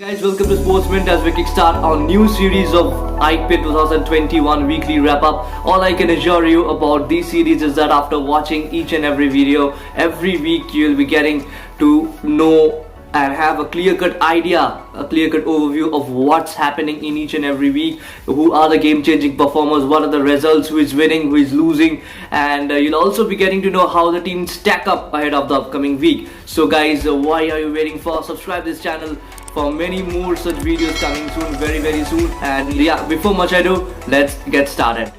Guys, welcome to SPORTSMINT as we kickstart our new series of IPL 2021 weekly wrap-up. All I can assure you about this series is that after watching each and every video, every week you'll be getting to know and have a clear-cut idea, a clear-cut overview of what's happening in each and every week, who are the game-changing performers, what are the results, who is winning, who is losing, and you'll also be getting to know how the teams stack up ahead of the upcoming week. So guys, why are you waiting for? Subscribe this channel for many more such videos coming soon, very soon. And yeah, before much ado, let's get started.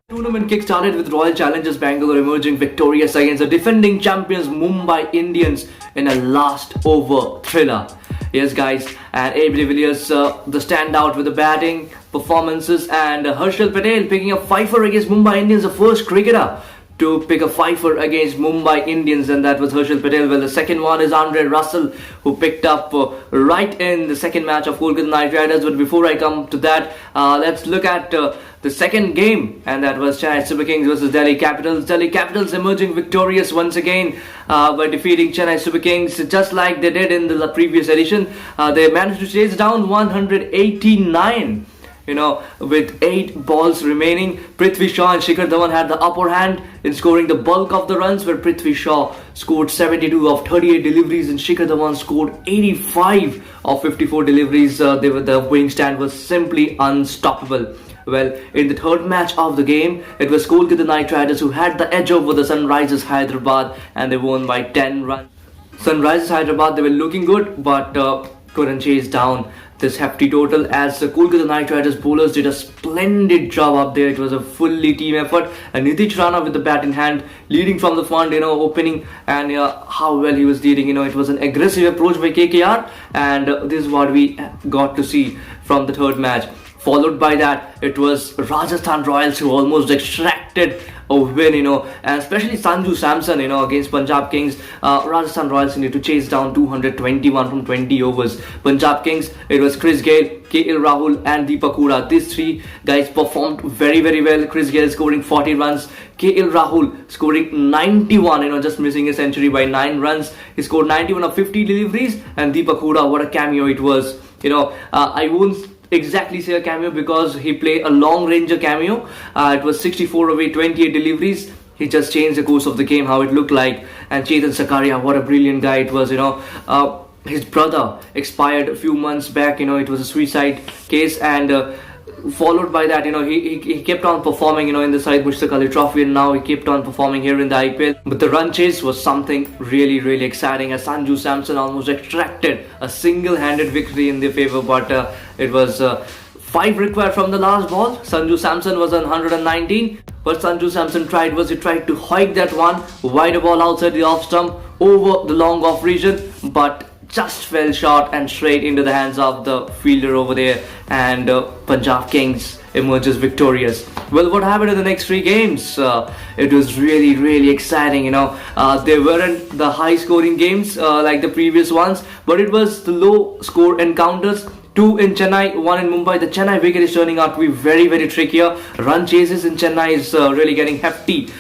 Tournament kick-started with Royal Challengers Bangalore emerging victorious against the defending champions Mumbai Indians in a last over thriller. Yes guys, and AB de Villiers the standout with the batting performances, and Harshal Patel picking a fifer against Mumbai Indians, the first cricketer to pick a fifer against Mumbai Indians, and that was Harshal Patel. Well, the second one is Andre Russell, who picked up right in the second match of Kolkata Knight Riders. But before I come to that, let's look at the second game, and that was Chennai Super Kings versus Delhi Capitals. Delhi Capitals emerging victorious once again by defeating Chennai Super Kings, just like they did in the previous edition. They managed to chase down 189. With 8 balls remaining. Prithvi Shaw and Shikhar Dhawan had the upper hand in scoring the bulk of the runs, where Prithvi Shaw scored 72 of 38 deliveries and Shikhar Dhawan scored 85 of 54 deliveries. The winning stand was simply unstoppable. Well, in the third match of the game, it was Kolkata Knight Riders who had the edge over the Sunrisers Hyderabad, and they won by 10 runs. Sunrisers Hyderabad, they were looking good, but couldn't chase down this hefty total, as the Kolkata Knight Riders bowlers did a splendid job up there. It was a fully team effort, and Nitish Rana with the bat in hand, leading from the front, opening, and how well he was leading. It was an aggressive approach by KKR, and this is what we got to see from the third match. Followed by that, it was Rajasthan Royals who almost extracted a win, and especially Sanju Samson, against Punjab Kings. Rajasthan Royals need to chase down 221 from 20 overs. Punjab Kings, it was Chris Gayle, KL Rahul and Deepak Hooda. These three guys performed very well. Chris Gayle scoring 40 runs, KL Rahul scoring 91, just missing a century by 9 runs. He scored 91 of 50 deliveries, and Deepak Hooda, what a cameo it was. I won't exactly say a cameo because he played a long ranger cameo. It was 64 away, 28 deliveries. He just changed the course of the game, how it looked like. And Chetan Sakaria, what a brilliant guy it was. His brother expired a few months back. It was a suicide case, and followed by that, he kept on performing, in the Syed Mushtaq Ali Trophy, and now he kept on performing here in the IPL. But the run chase was something really exciting, as Sanju Samson almost extracted a single-handed victory in their favor. But it was 5 required from the last ball. Sanju Samson was on 119. What Sanju Samson tried was, he tried to hike that one wider ball outside the off stump over the long off region, but just fell short and straight into the hands of the fielder over there, and Punjab Kings emerges victorious. Well, what happened in the next 3 games? It was really exciting. They weren't the high scoring games like the previous ones, but it was the low score encounters. 2 in Chennai, 1 in Mumbai. The Chennai wicket is turning out to be very trickier. Run chases in Chennai is really getting hefty.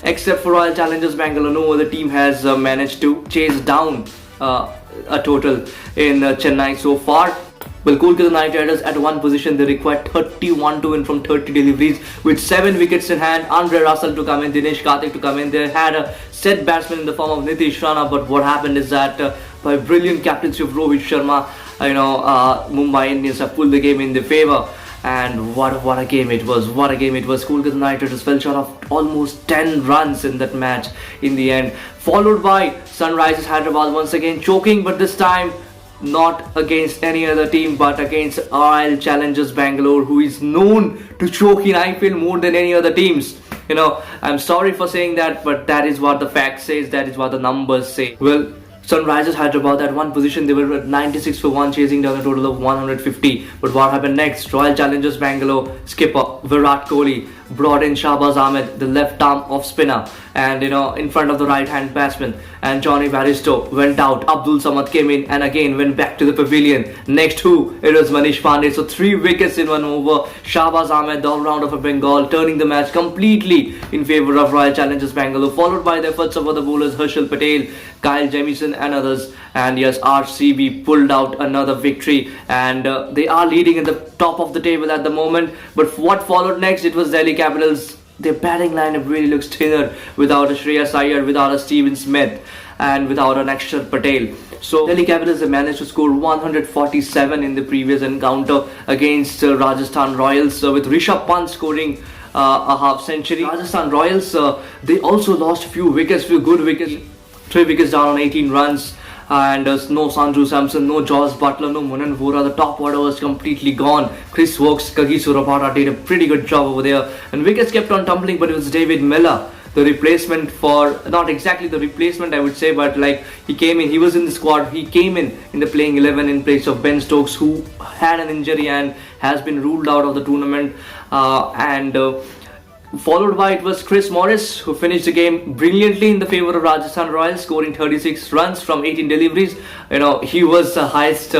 Except for Royal Challengers Bangalore, no other team has managed to chase down a total in Chennai so far. Well, Kolkata Knight Riders at one position, they required 31 to win from 30 deliveries with 7 wickets in hand. Andre Russell to come in, Dinesh Karthik to come in. They had a set batsman in the form of Nitish Rana, but what happened is that by brilliant captaincy of Rohit Sharma, Mumbai Indians have pulled the game in their favour. And what a game it was. Kolkata Knight Riders fell short of almost 10 runs in that match in the end. Followed by Sunrisers Hyderabad once again choking, but this time not against any other team but against Royal Challengers Bangalore, who is known to choke in IPL more than any other teams. I'm sorry for saying that, but that is what the fact says, that is what the numbers say. Well, Sunrisers Hyderabad at one position, they were at 96 for 1, chasing down a total of 150. But what happened next? Royal Challengers Bangalore skipper Virat Kohli brought in Shahbaz Ahmed, the left arm off spinner, and in front of the right hand batsman, and Johnny Baristo went out. Abdul Samad came in and again went back to the pavilion. Next who? It was Manish Pandey. So 3 wickets in 1 over. Shahbaz Ahmed, the all-rounder for Bengal, turning the match completely in favour of Royal Challengers Bangalore, followed by the efforts of other bowlers Harshal Patel, Kyle Jamieson and others. And yes, RCB pulled out another victory, and they are leading in the top of the table at the moment. But what followed next? It was Delhi Capitals. Their batting lineup really looks thinner without a Shreyas Iyer, without a Steven Smith, and without an Akshar Patel. So Delhi Capitals have managed to score 147 in the previous encounter against Rajasthan Royals, with Rishabh Pant scoring a half century. Rajasthan Royals, they also lost a few good wickets, 3 wickets down on 18 runs. And no Sanju Samson, no Josh Butler, no Monan Vora. The top order was completely gone. Chris Wokes, Kagi Surabhara did a pretty good job over there, and wickets kept on tumbling. But it was David Miller, the replacement for, not exactly the replacement I would say, but like he came in, he was in the squad, he came in the playing 11 in place of Ben Stokes, who had an injury and has been ruled out of the tournament. Followed by it was Chris Morris, who finished the game brilliantly in the favour of Rajasthan Royals, scoring 36 runs from 18 deliveries. He was the highest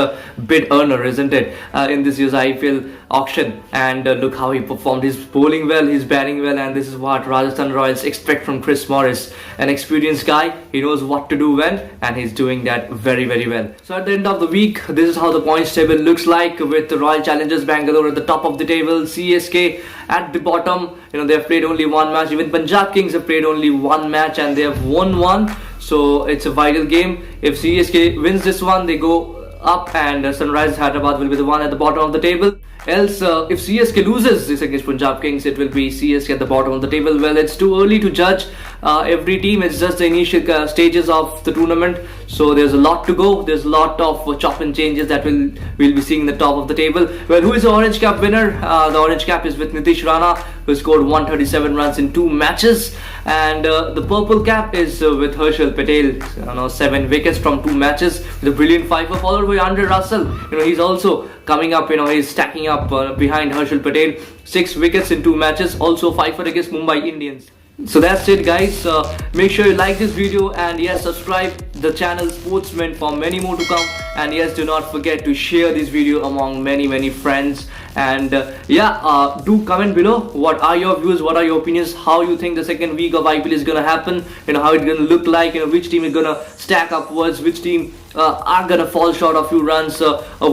bid earner, isn't it, in this year's IPL auction. And look how he performed. He's bowling well, he's batting well, and this is what Rajasthan Royals expect from Chris Morris. An experienced guy, he knows what to do when, and he's doing that very, very well. So at the end of the week, this is how the points table looks like, with the Royal Challengers Bangalore at the top of the table, CSK at the bottom. They have played only 1 match. Even Punjab Kings have played only 1 match and they have won 1. So it's a vital game. If CSK wins this one, they go up, and Sunrisers Hyderabad will be the one at the bottom of the table. Else, if CSK loses this against Punjab Kings, it will be CSK at the bottom of the table. Well, it's too early to judge every team. It's just the initial stages of the tournament. So there's a lot to go. There's a lot of chop and changes that we'll be seeing in the top of the table. Well, who is the Orange Cap winner? The Orange Cap is with Nitish Rana, who scored 137 runs in 2 matches. And the Purple Cap is with Harshal Patel, 7 wickets from 2 matches with a brilliant 5-er, followed by Andre Russell. He's also coming up, he's stacking up behind Harshal Patel, 6 wickets in 2 matches, also 5-er against Mumbai Indians. So that's it, guys. Make sure you like this video, and yes, subscribe the channel SPORTSMINT for many more to come. And yes, do not forget to share this video among many friends. And do comment below what are your views, what are your opinions, how you think the second week of IPL is gonna happen, how it's gonna look like, which team is gonna stack upwards, which team are gonna fall short of few runs.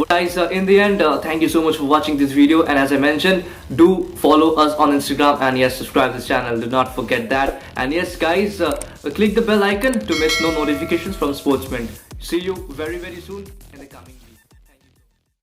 Guys, in the end, thank you so much for watching this video, and as I mentioned, do follow us on Instagram, and yes, subscribe to this channel, do not forget that. And yes, guys, click the bell icon to miss no notifications from SPORTSMINT. See you very soon in the coming